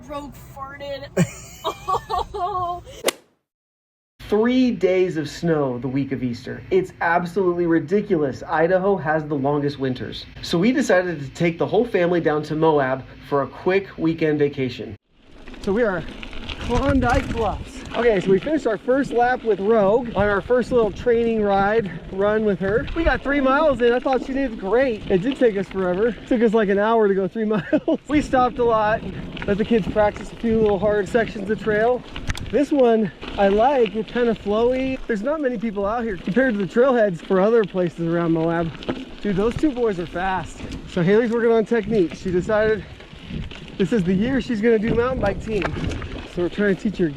Rogue farted. Oh. 3 days of snow the week of Easter. It's absolutely ridiculous. Idaho has the longest winters. So we decided to take the whole family down to Moab for a quick weekend vacation. So we are Klondike Bluffs. Okay, so we finished our first lap with Rogue on our first little training run with her. We got 3 miles in. I thought she did great. It did take us forever. It took us like an hour to go 3 miles. We stopped a lot, let the kids practice a few little hard sections of trail. This one I like, it's kind of flowy. There's not many people out here compared to the trailheads for other places around Moab. Dude, those two boys are fast. So Haley's working on technique. She decided this is the year she's gonna do mountain bike team. So we're trying to teach her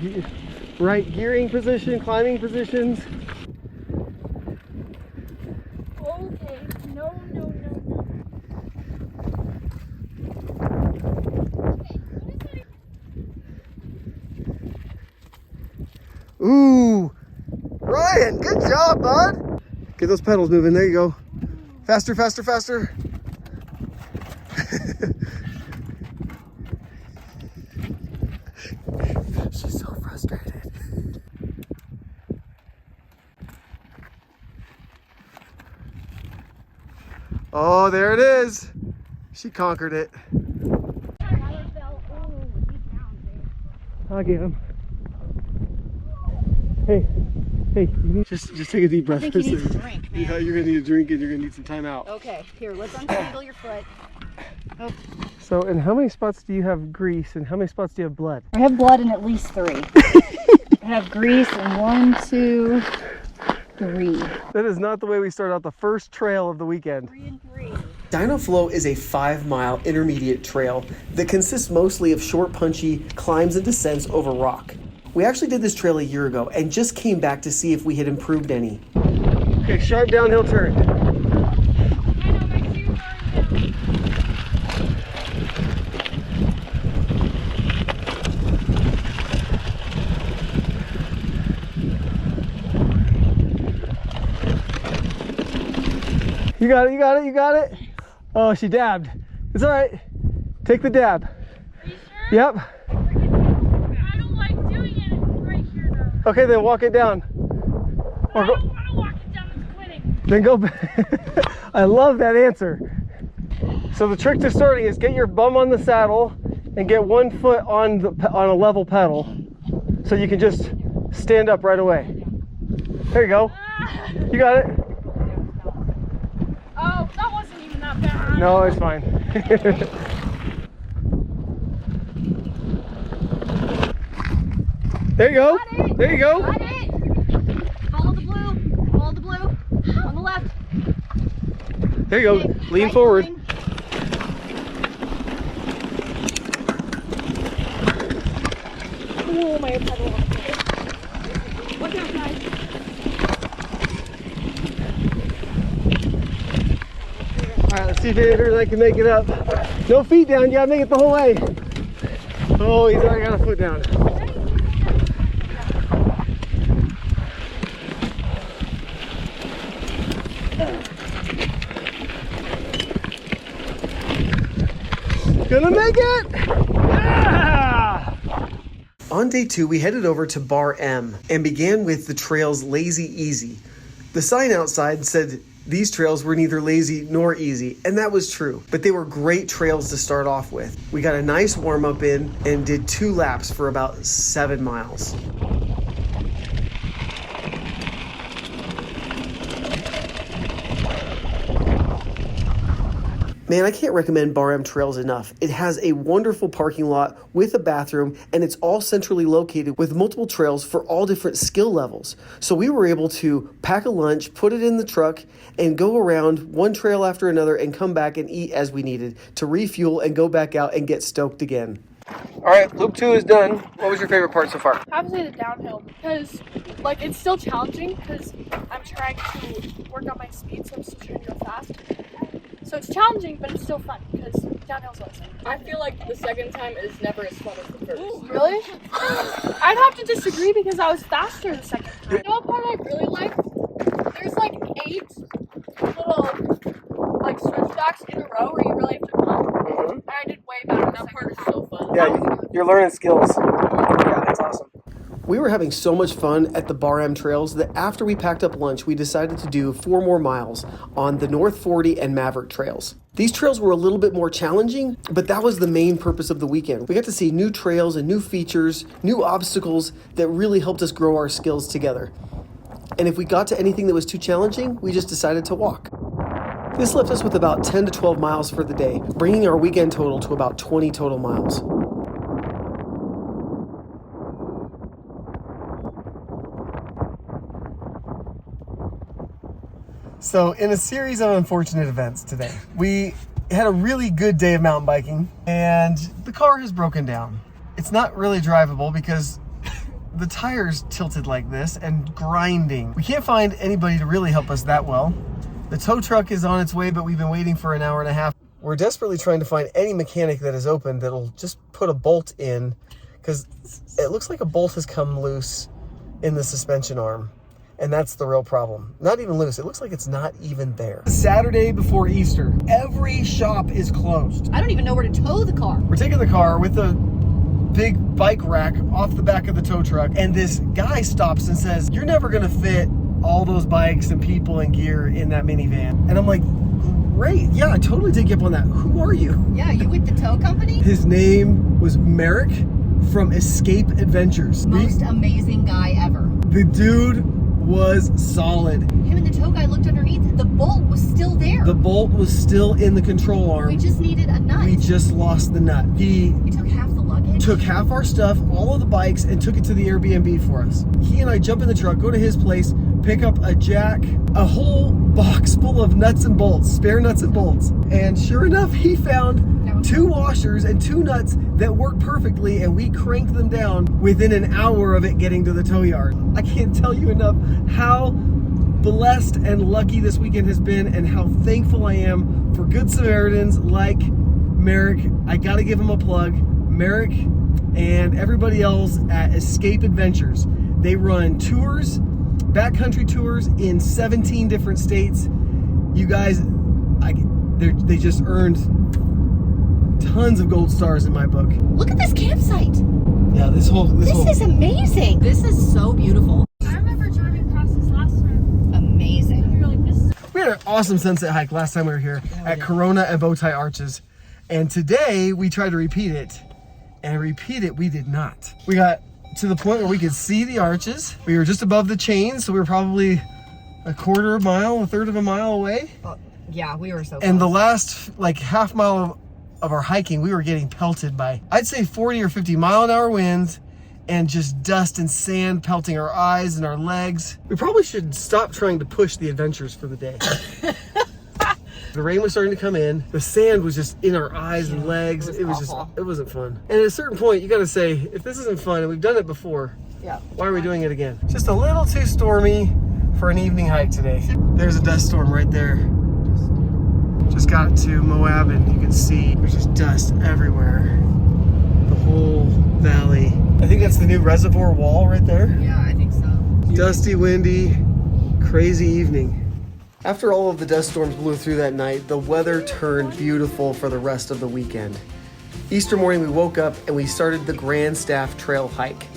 right gearing position, climbing positions. Okay, no. Ooh, Ryan, good job, bud. Get those pedals moving. There you go. Faster, faster, faster. She's so frustrated. Oh, there it is. She conquered it. I'll get him. Hey, you need just take a deep breath. I think you need a drink, man. Yeah, you're gonna need a drink and you're gonna need some time out. Okay, here, let's untangle your foot. Oh. So, in how many spots do you have grease and how many spots do you have blood? I have blood in at least 3. I have grease in 1, 2, 3. That is not the way we start out the first trail of the weekend. 3 and 3. Dino Flow is a 5-mile intermediate trail that consists mostly of short, punchy climbs and descents over rock. We actually did this trail a year ago and just came back to see if we had improved any. Okay, sharp downhill turn. You got it, you got it, you got it. Oh, she dabbed. It's all right. Take the dab. Are you sure? Yep. I don't like doing it right here though. Okay, then walk it down. I don't want to walk it down, it's quitting. Then go back. I love that answer. So the trick to starting is get your bum on the saddle and get 1 foot on a level pedal so you can just stand up right away. There you go. You got it. Oh, that wasn't even that bad. No, it's fine. There you go. There you go. Got it. Follow the blue. Follow the blue. On the left. There you go. Okay, Lean right forward. line. Oh, my pedal. Look out, guys. All right, let's see if Andrew and I can make it up. No feet down. You gotta make it the whole way. Oh, he's already got a foot down. Gonna make it! Yeah! On day 2, we headed over to Bar M and began with the trail's Lazy Easy. The sign outside said these trails were neither lazy nor easy, and that was true, but they were great trails to start off with. We got a nice warm-up in and did 2 laps for about 7 miles. Man, I can't recommend Bar M Trails enough. It has a wonderful parking lot with a bathroom, and it's all centrally located with multiple trails for all different skill levels. So we were able to pack a lunch, put it in the truck, and go around one trail after another and come back and eat as we needed to refuel and go back out and get stoked again. All right, loop 2 is done. What was your favorite part so far? I have to say the downhill because, like, it's still challenging because I'm trying to work on my speed, so I'm still trying to go fast. So it's challenging, but it's still fun because downhill's awesome. I feel like the second time is never as fun as the first. Ooh, really? I'd have to disagree because I was faster the second time. You know what part I really like? There's like 8 little like switchbacks in a row where you really have to pump. And I did way better than That part is so fun. Yeah, you're learning skills. Yeah, it's awesome. We were having so much fun at the Barham Trails that after we packed up lunch, we decided to do 4 more miles on the North 40 and Maverick trails. These trails were a little bit more challenging, but that was the main purpose of the weekend. We got to see new trails and new features, new obstacles that really helped us grow our skills together. And if we got to anything that was too challenging, we just decided to walk. This left us with about 10 to 12 miles for the day, bringing our weekend total to about 20 total miles. So, in a series of unfortunate events today, we had a really good day of mountain biking, and the car has broken down. It's not really drivable because the tires tilted like this and grinding. We can't find anybody to really help us that well. The tow truck is on its way, but we've been waiting for an hour and a half. We're desperately trying to find any mechanic that is open that'll just put a bolt in, because it looks like a bolt has come loose in the suspension arm. And that's the real problem. Not even loose. It looks like it's not even there. Saturday before Easter, every shop is closed. I don't even know where to tow the car. We're taking the car with a big bike rack off the back of the tow truck, and this guy stops and says, "You're never gonna fit all those bikes and people and gear in that minivan." And I'm like, "Great, yeah, I totally take you up on that. Who are you?" Yeah, you with the tow company? His name was Merrick from Escape Adventures. Most amazing guy ever. The dude was solid. Him and the tow guy looked underneath. The bolt was still there. The bolt was still in the control arm. We just needed a nut. We just lost the nut. He took half the luggage. took half our stuff, all of the bikes, and took it to the Airbnb for us. He and I jump in the truck, go to his place, pick up a jack, a whole box full of nuts and bolts, spare nuts and bolts. And sure enough, he found 2 washers and 2 nuts that work perfectly, and we cranked them down within an hour of it getting to the tow yard. I can't tell you enough how blessed and lucky this weekend has been, and how thankful I am for good Samaritans like Merrick. I gotta give him a plug. Merrick and everybody else at Escape Adventures. They run tours, backcountry tours in 17 different states. You guys, they just earned tons of gold stars in my book. Look at this campsite. Yeah, this is amazing. This is so beautiful. I remember driving past this last time. Amazing. And we were like, this is We had an awesome sunset hike last time we were here at Corona and Bowtie Arches. And today we tried to repeat it, and we did not. We got to the point where we could see the arches. We were just above the chain, so we were probably a quarter of a mile, a third of a mile away. Yeah, we were so And close. the last half mile of our hiking, we were getting pelted by, I'd say 40 or 50 mile an hour winds, and just dust and sand pelting our eyes and our legs. We probably should stop trying to push the adventures for the day. The rain was starting to come in. The sand was just in our eyes and legs. It wasn't fun. And at a certain point, you gotta say, if this isn't fun, and we've done it before, why are we doing it again? Just a little too stormy for an evening hike today. There's a dust storm right there. Just got to Moab, and you can see there's just dust everywhere. The whole valley. I think that's the new reservoir wall right there. Yeah, I think so. Dusty, windy, crazy evening. After all of the dust storms blew through that night, the weather turned beautiful for the rest of the weekend. Easter morning, we woke up and we started the Grand Staff Trail hike.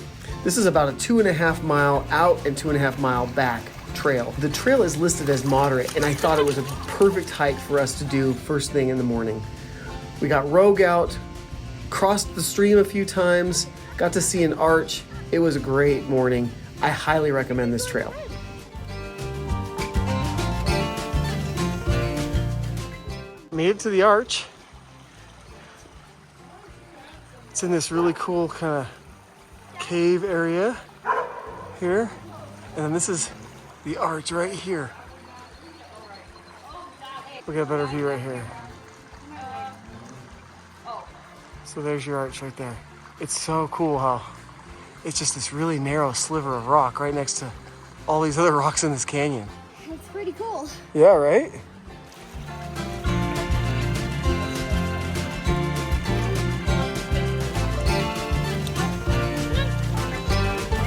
This is about a 2.5 mile out and 2.5 mile back trail. The trail is listed as moderate, and I thought it was a perfect hike for us to do first thing in the morning. We got Rogue out, crossed the stream a few times, got to see an arch. It was a great morning. I highly recommend this trail. Made it to the arch. It's in this really cool kind of cave area here. And then this is the arch right here. We got a better view right here. So there's your arch right there. It's so cool how it's just this really narrow sliver of rock right next to all these other rocks in this canyon. It's pretty cool. Yeah, right?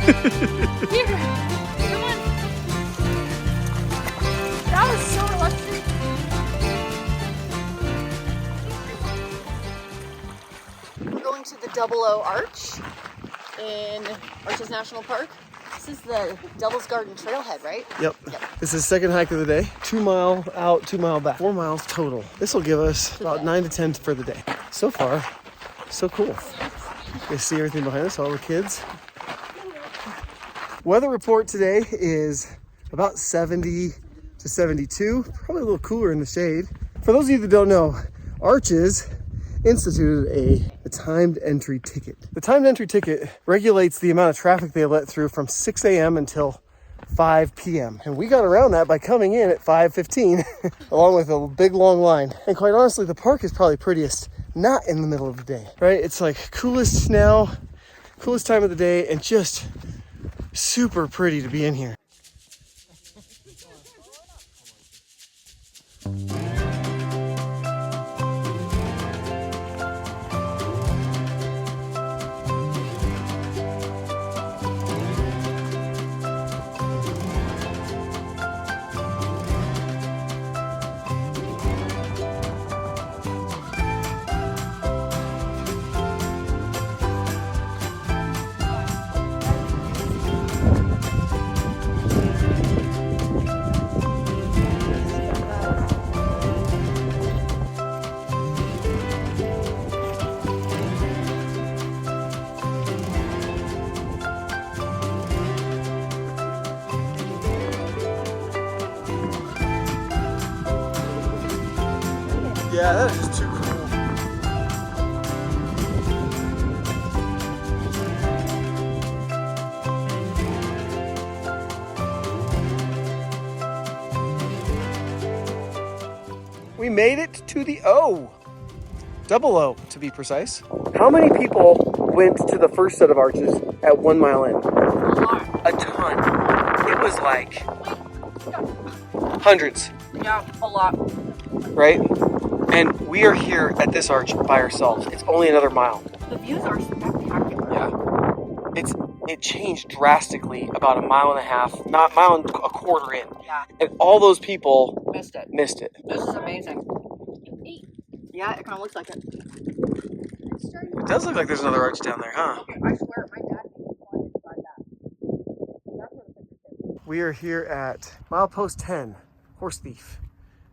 here. Come on. That was so electric. to the 00 Arch in Arches National Park. This is the Devil's Garden Trailhead, right? Yep. This is the second hike of the day. 2 mile out, 2 mile back. 4 miles total. This will give us about 9 to 10 for the day. So far, so cool. You can see everything behind us, all the kids. Weather report today is about 70 to 72. Probably a little cooler in the shade. For those of you that don't know, Arches instituted a timed entry ticket. The timed entry ticket regulates the amount of traffic they let through from 6 a.m. until 5 p.m. And we got around that by coming in at 5:15 along with a big long line. And quite honestly, the park is probably prettiest not in the middle of the day, right? It's like coolest now, coolest time of the day, and just super pretty to be in here. Yeah, that is just too cool. We made it to the O. 00 to be precise. How many people went to the first set of arches at 1 mile in? A ton. It was like hundreds. Yeah, a lot. Right? And we are here at this arch by ourselves. It's only another mile. The views are spectacular. Yeah. It changed drastically about a mile and a half, not mile and a quarter in. Yeah. And all those people Missed it. it. This is amazing. Yeah, it kind of looks like it. It does look like there's another arch down there, huh? I swear, my dad wanted to buy that. That's what it's. We are here at milepost 10, Horse Thief.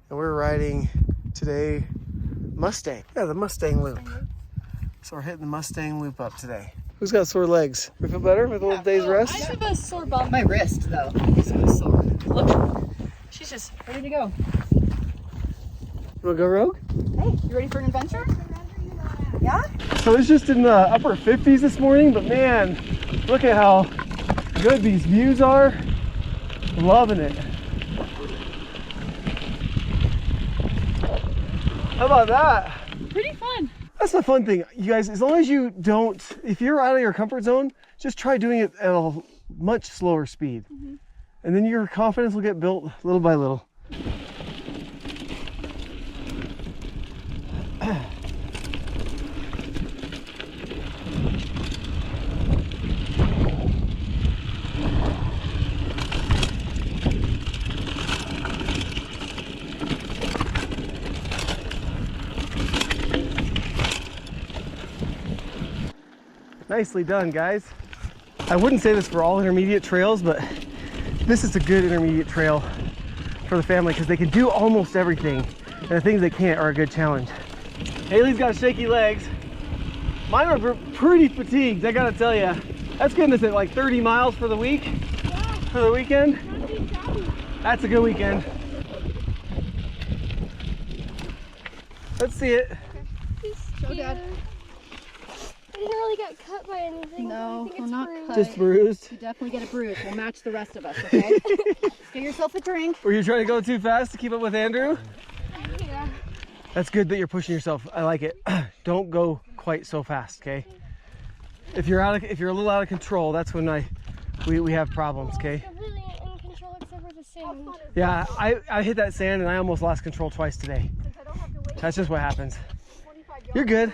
And we're riding today Mustang. Yeah, the Mustang loop. So we're hitting the Mustang loop up today. Who's got sore legs? We feel better with a little day's rest? I have a sore bum. My wrist, though, is sore. Look, she's just ready to go. You wanna go rogue? Hey, you ready for an adventure? Yeah? So it's just in the upper 50s this morning, but man, look at how good these views are. Loving it. How about that? Pretty fun. That's the fun thing, you guys. As long as you don't, if you're out of your comfort zone, just try doing it at a much slower speed. And then your confidence will get built little by little. Nicely done, guys. I wouldn't say this for all intermediate trails, but this is a good intermediate trail for the family because they can do almost everything, and the things they can't are a good challenge. Haley's got shaky legs. Mine are pretty fatigued, I gotta tell you. That's getting us at like 30 miles for the week, for the weekend. That's a good weekend. Let's see it. Show Dad. I didn't really get cut by anything. No, I think we're it's not bruised. cut. Just bruised. You definitely get a bruise. We'll match the rest of us, okay? Get yourself a drink. Were you trying to go too fast to keep up with Andrew? Yeah. That's good that you're pushing yourself. I like it. Don't go quite so fast, okay? If you're a little out of control, that's when we have problems, okay? Completely in control except for the sand. Yeah, I hit that sand and I almost lost control twice today. That's just what happens. You're good.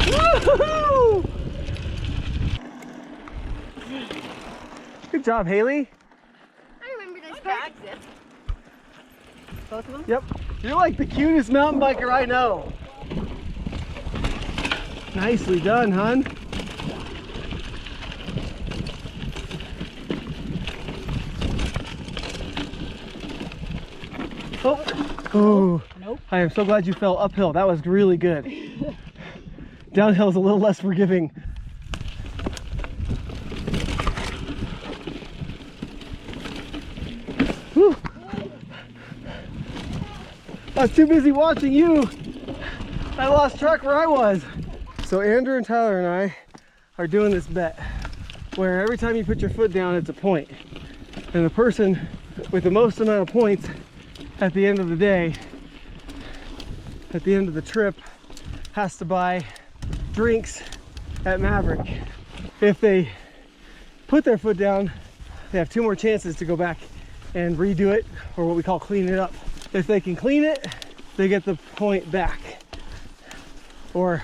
Woo-hoo-hoo! Good job, Haley. I remember this Bags it. Both of them? Yep. You're like the cutest mountain biker I know. Nicely done, hon. Oh, Nope. I am so glad you fell uphill. That was really good. Downhill is a little less forgiving. Whew. I was too busy watching you. I lost track where I was. So Andrew and Tyler and I are doing this bet where every time you put your foot down, it's a point. And the person with the most amount of points at the end of the day, at the end of the trip, has to buy drinks at Maverick. If they put their foot down, they have 2 more chances to go back and redo it, or what we call clean it up. If they can clean it, they get the point back, or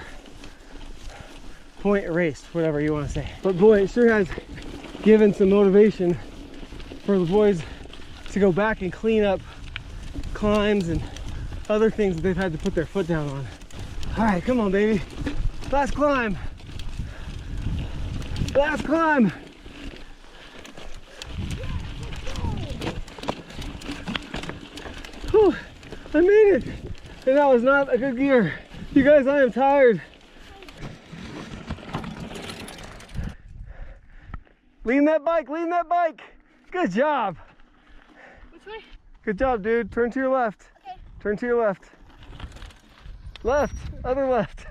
point erased, whatever you want to say. But boy, it sure has given some motivation for the boys to go back and clean up climbs and other things that they've had to put their foot down on. All right, come on, baby. Last climb. Last climb. Whew, I made it. And that was not a good gear. You guys, I am tired. Lean that bike, lean that bike. Good job. Which way? Good job, dude. Turn to your left. Okay. Turn to your left. Left, other left.